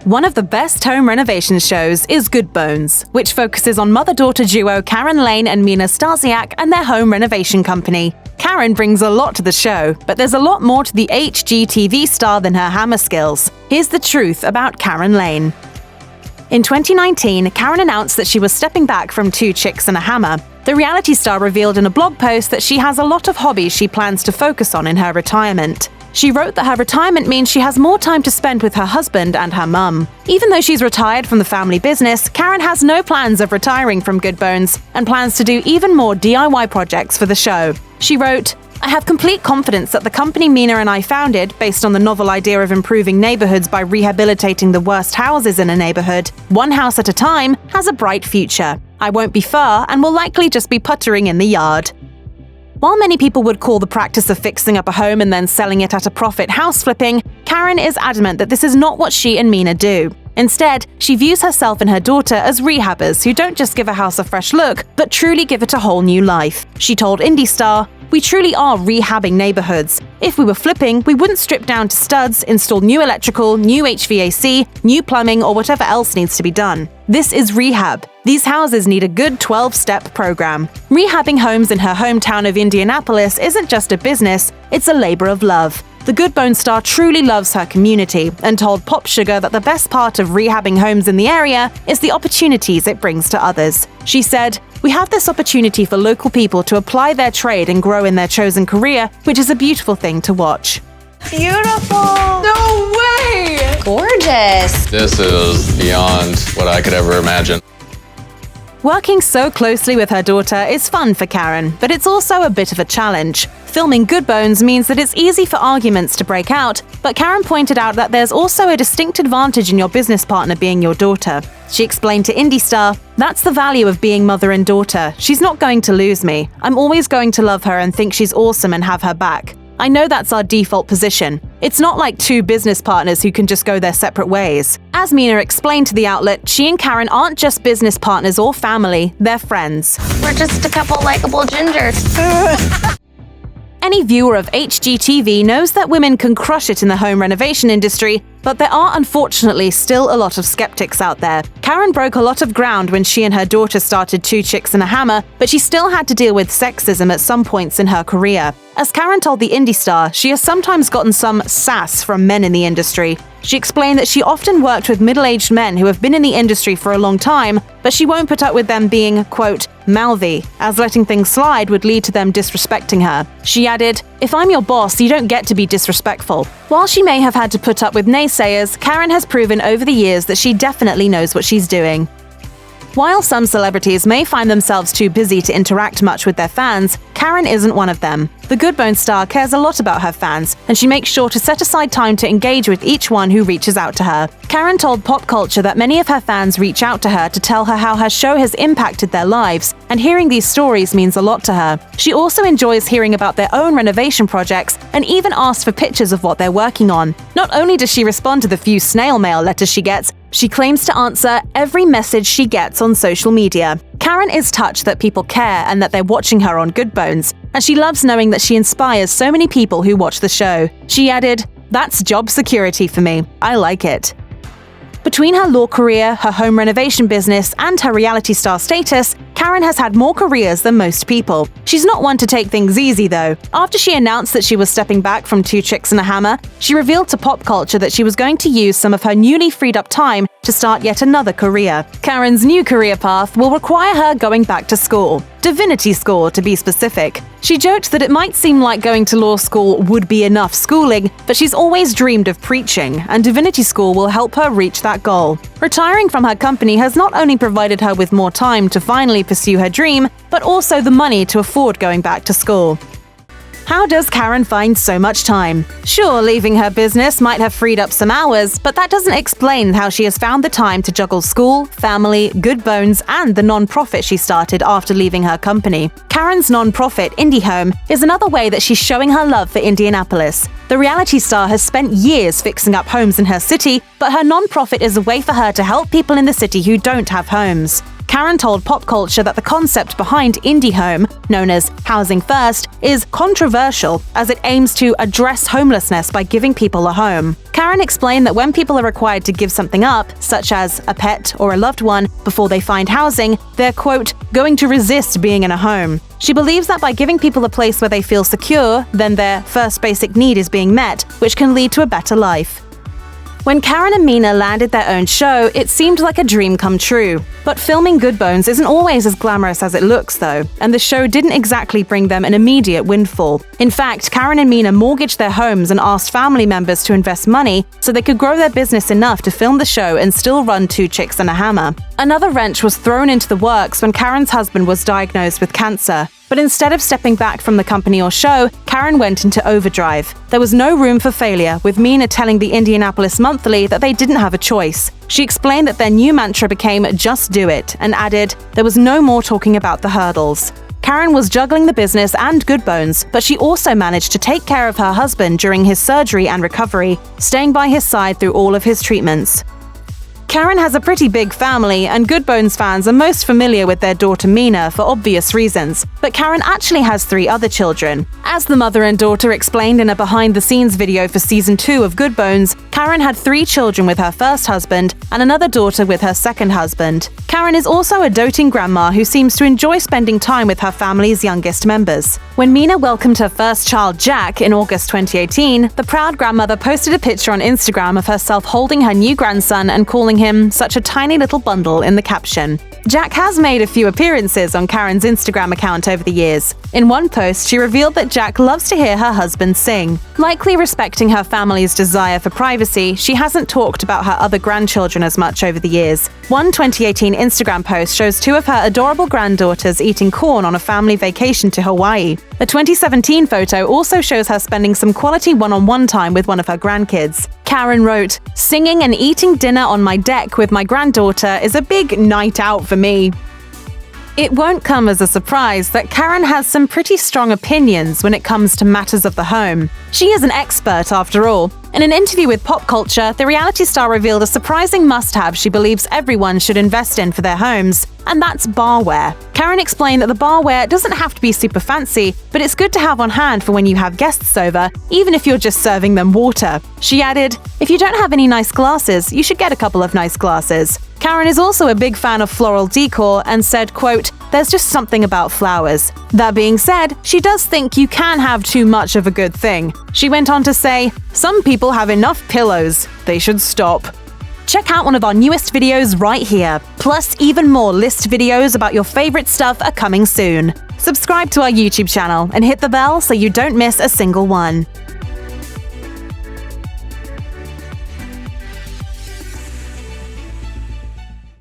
One of the best home renovation shows is Good Bones, which focuses on mother-daughter duo Karen Laine and Mina Starsiak and their home renovation company. Karen brings a lot to the show, but there's a lot more to the HGTV star than her hammer skills. Here's the truth about Karen Laine. In 2019, Karen announced that she was stepping back from Two Chicks and a Hammer. The reality star revealed in a blog post that she has a lot of hobbies she plans to focus on in her retirement. She wrote that her retirement means she has more time to spend with her husband and her mum. Even though she's retired from the family business, Karen has no plans of retiring from Good Bones and plans to do even more DIY projects for the show. She wrote, "I have complete confidence that the company Mina and I founded, based on the novel idea of improving neighborhoods by rehabilitating the worst houses in a neighborhood, one house at a time, has a bright future. I won't be far and will likely just be puttering in the yard." While many people would call the practice of fixing up a home and then selling it at a profit house flipping, Karen is adamant that this is not what she and Mina do. Instead, she views herself and her daughter as rehabbers who don't just give a house a fresh look, but truly give it a whole new life. She told IndieStar, "We truly are rehabbing neighborhoods. If we were flipping, we wouldn't strip down to studs, install new electrical, new HVAC, new plumbing, or whatever else needs to be done. This is rehab. These houses need a good 12-step program." Rehabbing homes in her hometown of Indianapolis isn't just a business, it's a labor of love. The Good Bones star truly loves her community and told Pop Sugar that the best part of rehabbing homes in the area is the opportunities it brings to others. She said, "We have this opportunity for local people to apply their trade and grow in their chosen career, which is a beautiful thing to watch." Beautiful! No way! Gorgeous! This is beyond what I could ever imagine. Working so closely with her daughter is fun for Karen, but it's also a bit of a challenge. Filming Good Bones means that it's easy for arguments to break out, but Karen pointed out that there's also a distinct advantage in your business partner being your daughter. She explained to IndieStar, "That's the value of being mother and daughter. She's not going to lose me. I'm always going to love her and think she's awesome and have her back. I know that's our default position. It's not like two business partners who can just go their separate ways." As Mina explained to the outlet, she and Karen aren't just business partners or family, they're friends. We're just a couple likable gingers. Any viewer of HGTV knows that women can crush it in the home renovation industry, but there are unfortunately still a lot of skeptics out there. Karen broke a lot of ground when she and her daughter started Two Chicks and a Hammer, but she still had to deal with sexism at some points in her career. As Karen told the IndieStar, she has sometimes gotten some sass from men in the industry. She explained that she often worked with middle-aged men who have been in the industry for a long time, but she won't put up with them being, quote, mouthy, as letting things slide would lead to them disrespecting her. She added, "If I'm your boss, you don't get to be disrespectful." While she may have had to put up with naysayers, Karen has proven over the years that she definitely knows what she's doing. While some celebrities may find themselves too busy to interact much with their fans, Karen isn't one of them. The Good Bones star cares a lot about her fans, and she makes sure to set aside time to engage with each one who reaches out to her. Karen told Pop Culture that many of her fans reach out to her to tell her how her show has impacted their lives, and hearing these stories means a lot to her. She also enjoys hearing about their own renovation projects and even asked for pictures of what they're working on. Not only does she respond to the few snail mail letters she gets, she claims to answer every message she gets on social media. Karen is touched that people care and that they're watching her on Good Bones, and she loves knowing that she inspires so many people who watch the show. She added, "That's job security for me. I like it." Between her law career, her home renovation business, and her reality star status, Karen has had more careers than most people. She's not one to take things easy, though. After she announced that she was stepping back from Two Chicks and a Hammer, she revealed to Pop Culture that she was going to use some of her newly freed up time to start yet another career. Karen's new career path will require her going back to school. Divinity school, to be specific. She joked that it might seem like going to law school would be enough schooling, but she's always dreamed of preaching, and Divinity school will help her reach that goal. Retiring from her company has not only provided her with more time to finally pursue her dream, but also the money to afford going back to school. How does Karen find so much time? Sure, leaving her business might have freed up some hours, but that doesn't explain how she has found the time to juggle school, family, Good Bones, and the non-profit she started after leaving her company. Karen's non-profit, Indie Home, is another way that she's showing her love for Indianapolis. The reality star has spent years fixing up homes in her city, but her non-profit is a way for her to help people in the city who don't have homes. Karen told Pop Culture that the concept behind Indie Home, known as Housing First, is controversial as it aims to address homelessness by giving people a home. Karen explained that when people are required to give something up, such as a pet or a loved one, before they find housing, they're, quote, going to resist being in a home. She believes that by giving people a place where they feel secure, then their first basic need is being met, which can lead to a better life. When Karen and Mina landed their own show, it seemed like a dream come true. But filming Good Bones isn't always as glamorous as it looks, though, and the show didn't exactly bring them an immediate windfall. In fact, Karen and Mina mortgaged their homes and asked family members to invest money so they could grow their business enough to film the show and still run Two Chicks and a Hammer. Another wrench was thrown into the works when Karen's husband was diagnosed with cancer. But instead of stepping back from the company or show, Karen went into overdrive. There was no room for failure, with Mina telling the Indianapolis Monthly that they didn't have a choice. She explained that their new mantra became "just do it," and added, there was no more talking about the hurdles. Karen was juggling the business and Good Bones, but she also managed to take care of her husband during his surgery and recovery, staying by his side through all of his treatments. Karen has a pretty big family, and Good Bones fans are most familiar with their daughter Mina for obvious reasons, but Karen actually has 3 other children. As the mother and daughter explained in a behind-the-scenes video for Season 2 of Good Bones, Karen had 3 children with her first husband and another daughter with her second husband. Karen is also a doting grandma who seems to enjoy spending time with her family's youngest members. When Mina welcomed her first child, Jack, in August 2018, the proud grandmother posted a picture on Instagram of herself holding her new grandson and calling him such a tiny little bundle in the caption. Jack has made a few appearances on Karen's Instagram account over the years. In one post, she revealed that Jack loves to hear her husband sing. Likely respecting her family's desire for privacy, she hasn't talked about her other grandchildren as much over the years. One 2018 Instagram post shows 2 of her adorable granddaughters eating corn on a family vacation to Hawaii. The 2017 photo also shows her spending some quality one-on-one time with one of her grandkids. Karen wrote, "Singing and eating dinner on my deck with my granddaughter is a big night out for me." It won't come as a surprise that Karen has some pretty strong opinions when it comes to matters of the home. She is an expert after all. In an interview with Pop Culture, the reality star revealed a surprising must-have she believes everyone should invest in for their homes, and that's barware. Karen explained that the barware doesn't have to be super fancy, but it's good to have on hand for when you have guests over, even if you're just serving them water. She added, "If you don't have any nice glasses, you should get a couple of nice glasses." Karen is also a big fan of floral decor and said, quote, "There's just something about flowers." That being said, she does think you can have too much of a good thing. She went on to say, "Some people have enough pillows. They should stop." Check out one of our newest videos right here. Plus, even more list videos about your favorite stuff are coming soon. Subscribe to our YouTube channel and hit the bell so you don't miss a single one.